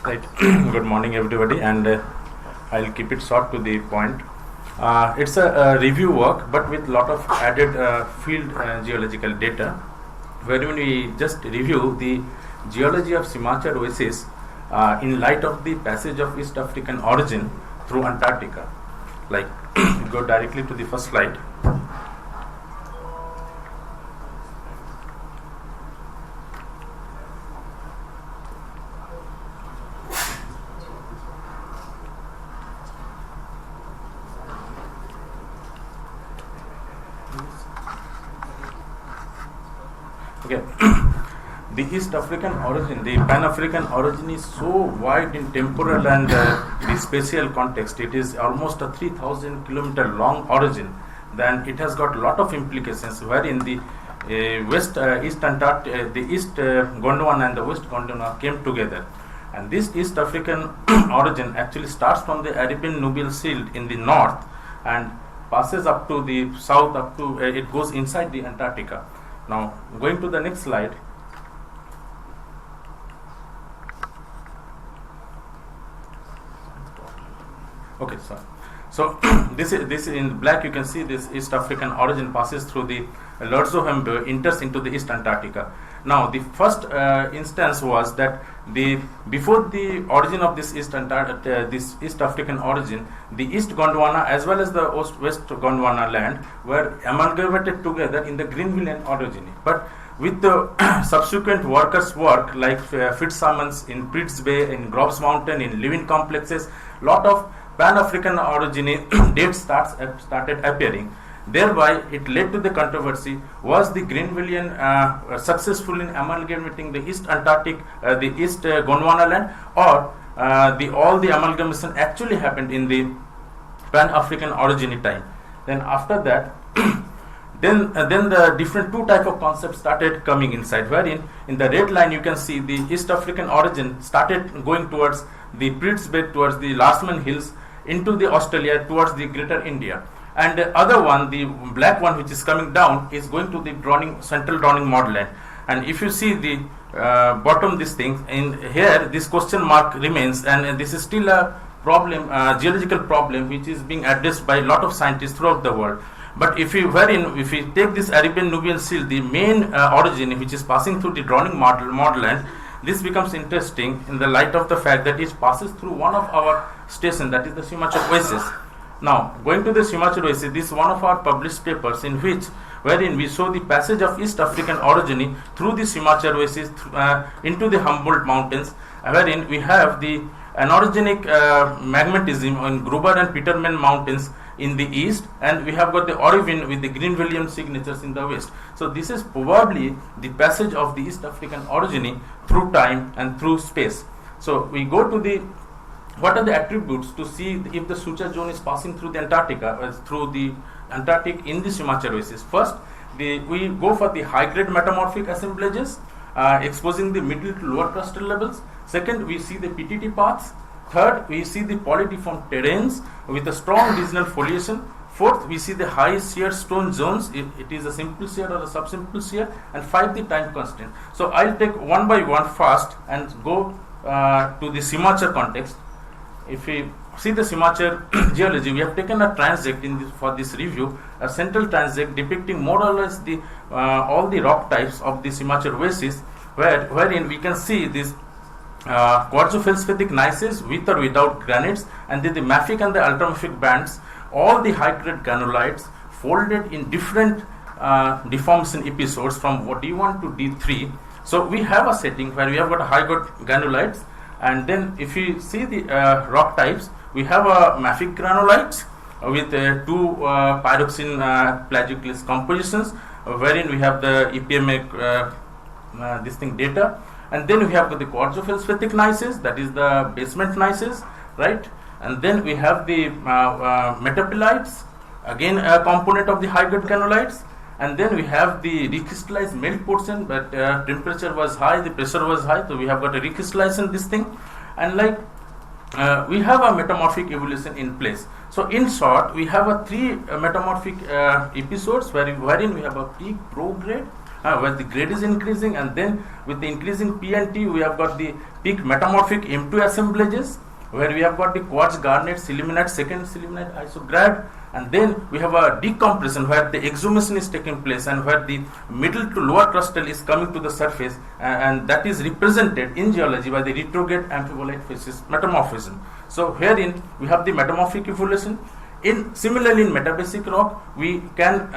Right. Good morning, everybody, and I'll keep it short to the point. It's a review work, but with lot of added field geological data, wherein we just review the geology of Simachar Oasis in light of the passage of East African origin through Antarctica. Like, go directly to the first slide. Okay, the East African origin, the Pan-African origin is so wide in temporal and the spatial context. It is almost a 3,000 kilometer long origin. Then it has got a lot of implications, wherein the East Gondwana and the West Gondwana came together. And this East African origin actually starts from the Arabian Nubial Shield in the north and passes up to the south, up to it goes inside the Antarctica. Now, going to the next slide. Okay, sorry. So this is in black. You can see this East African origin passes through the Lhotse, enters into the East Antarctica. Now, the first instance was that before the origin of this East African origin, the East Gondwana as well as the West Gondwana land were amalgamated together in the Greenvillian orogeny. But with the subsequent workers' work like Fitzsimmons in Pritts Bay, in Groves Mountain, in living complexes, lot of Pan-African orogeny dates started appearing. Thereby, it led to the controversy: was the Greenvillian successful in amalgamating the East Antarctic, the East Gondwana land, or all the amalgamation actually happened in the Pan-African orogeny time? Then after that, then the different two type of concepts started coming inside. Wherein in the red line you can see the East African origin started going towards the Pritts Bay, towards the Larsemann Hills, into the Australia, towards the Greater India. And the other one, the black one which is coming down, is going to the central drowning mudland. And if you see the bottom, this thing in here, this question mark remains, and this is still a problem, geological problem, which is being addressed by a lot of scientists throughout the world. But if we take this Arabian Nubian Shield, the main origin which is passing through the drowning mudland, this becomes interesting in the light of the fact that it passes through one of our stations, that is the Simachar Oasis. Now, going to the Simachar Oasis, this is one of our published papers wherein we show the passage of East African orogeny through the Simachar Oasis into the Humboldt Mountains, wherein we have the anorogenic magmatism in Gruber and Petermann Mountains in the east, and we have got the Orivin with the Greenvillian signatures in the west. So this is probably the passage of the East African orogeny through time and through space. So we go to what are the attributes to see if the suture zone is passing through the Antarctica, through the Antarctic in the Simachar Oasis. First, we go for the high-grade metamorphic assemblages, exposing the middle to lower crustal levels. Second, we see the PTT paths. Third, we see the polydeform terrains with a strong regional foliation. Fourth, we see the high shear stone zones, it is a simple shear or a subsimple shear. And 5, the time constant. So I'll take one by one fast and go to the Simachar context. If we see the Simachar geology, we have taken a transect for this review, a central transect depicting more or less all the rock types of the Simachar Oasis, wherein we can see this quartzofelspathic gneisses with or without granites, and then the mafic and the ultramafic bands, all the high-grade granulites folded in different deformation episodes from D1 to D3. So we have a setting where we have got high-grade granulites. And then if you see the rock types, we have a mafic granulites with 2 pyroxene plagioclase compositions, wherein we have the EPMA data. And then we have the quartzofelspathic gneisses, that is the basement gneisses, right? And then we have the metaphylites, again a component of the high-grade granulites. And then we have the recrystallized melt portion, but temperature was high, the pressure was high, so we have got a recrystallization this thing. And we have a metamorphic evolution in place. So in short, we have a 3 metamorphic episodes wherein we have a peak prograde, where the grade is increasing, and then with the increasing P and T, we have got the peak metamorphic M2 assemblages, where we have got the quartz garnet sillimanite, second sillimanite isograde, and then we have a decompression where the exhumation is taking place and where the middle to lower crustal is coming to the surface, and that is represented in geology by the retrograde amphibolite facies metamorphism. So herein we have the metamorphic evolution. Similarly in metabasic rock, we can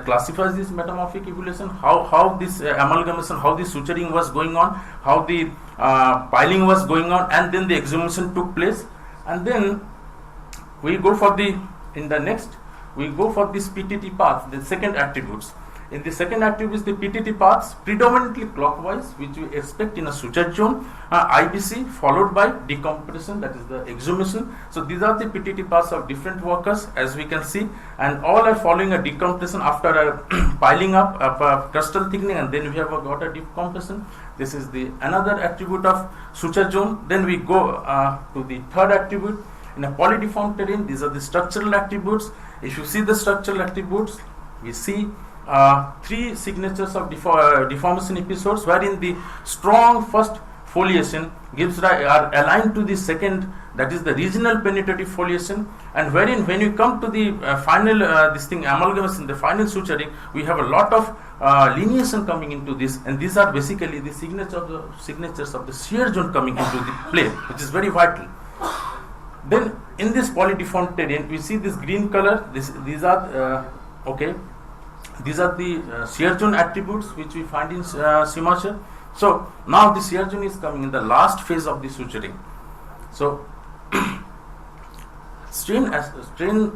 classify this metamorphic evolution, how this amalgamation, how the suturing was going on, how the piling was going on, and then the exhumation took place. And then we go for this PTT path, the second attributes. In the second attributes, the PTT paths predominantly clockwise, which we expect in a suture zone, IBC followed by decompression, that is the exhumation. So these are the PTT paths of different workers, as we can see, and all are following a decompression after a piling up of crustal thickening, and then we have got a decompression. This is the another attribute of suture zone. Then we go to the third attribute. In a polydeform terrain, these are the structural attributes. If you see the structural attributes, we see three signatures of deformation episodes, wherein the strong first foliation are aligned to the second, that is the regional penetrative foliation, and wherein when you come to the final amalgamation, the final suturing, we have a lot of lineation coming into this, and these are basically the signatures of the shear zone coming into the play, which is very vital. Then in this polydeform terrain, we see this green color. These are the shear zone attributes which we find in Simacher. So now the shear zone is coming in the last phase of the suturing. So strain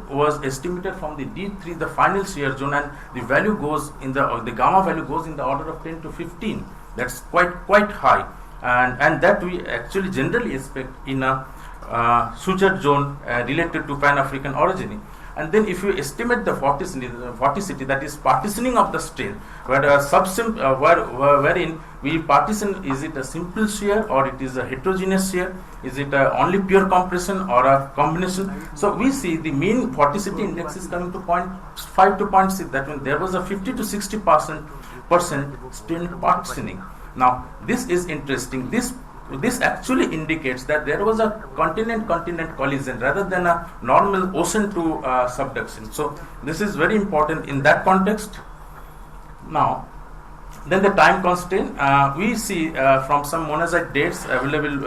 was estimated from the D3, the final shear zone, and the value goes in the gamma value goes in the order of 10 to 15. That's quite high, and that we actually generally expect in a suture zone related to Pan-African orogeny. And then if you estimate the vorticity, that is partitioning of the strain, wherein we partition, is it a simple shear or it is a heterogeneous shear, is it only pure compression or a combination. So we see the mean vorticity index is coming to 0.5 to 0.6, that means there was a 50 to 60% strain partitioning. Now this is interesting. This actually indicates that there was a continent-continent collision rather than a normal ocean to subduction. So this is very important in that context. Now, then the time constraint, we see from some monazite dates available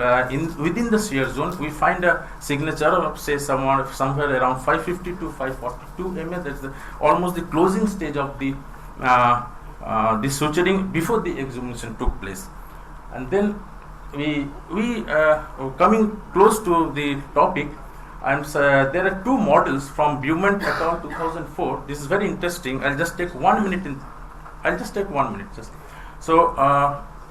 within the shear zone, we find a signature of say somewhere around 550 to 542 mm. That's almost the closing stage of the suturing before the exhumation took place. And then we coming close to the topic, and there are two models from Beaumont et al. 2004. This is very interesting. I'll just take 1 minute. So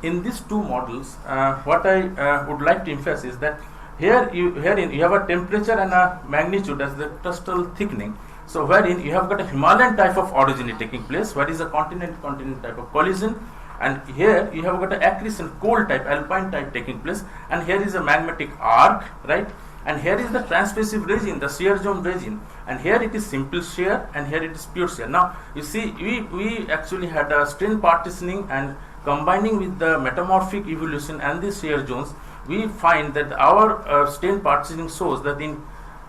in these two models, what I would like to emphasize is that herein you have a temperature and a magnitude as the crustal thickening. So wherein you have got a Himalayan type of orogeny taking place, where is a continent type of collision. And here you have got an accretion, cold type, alpine type taking place, and here is a magmatic arc, right? And here is the transpassive region, the shear zone region, and here it is simple shear, and here it is pure shear. Now you see, we actually had a strain partitioning, and combining with the metamorphic evolution and the shear zones, we find that our strain partitioning shows that in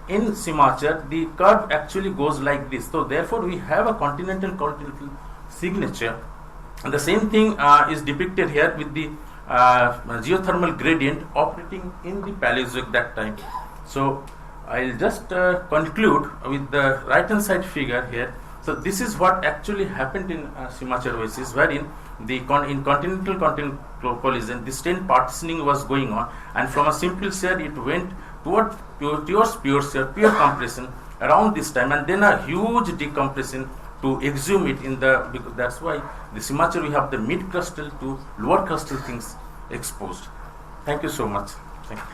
Simacher the curve actually goes like this. So therefore we have a continental signature. And the same thing is depicted here with the geothermal gradient operating in the Paleozoic that time. So I'll just conclude with the right hand side figure here. So this is what actually happened in Simacher oasis, wherein in continental collision the strain partitioning was going on, and from a simple shear it went towards pure shear, pure compression around this time, and then a huge decompression to exhume it because that's why the Simacher we have the mid crustal to lower crustal things exposed. Thank you so much. Thank you.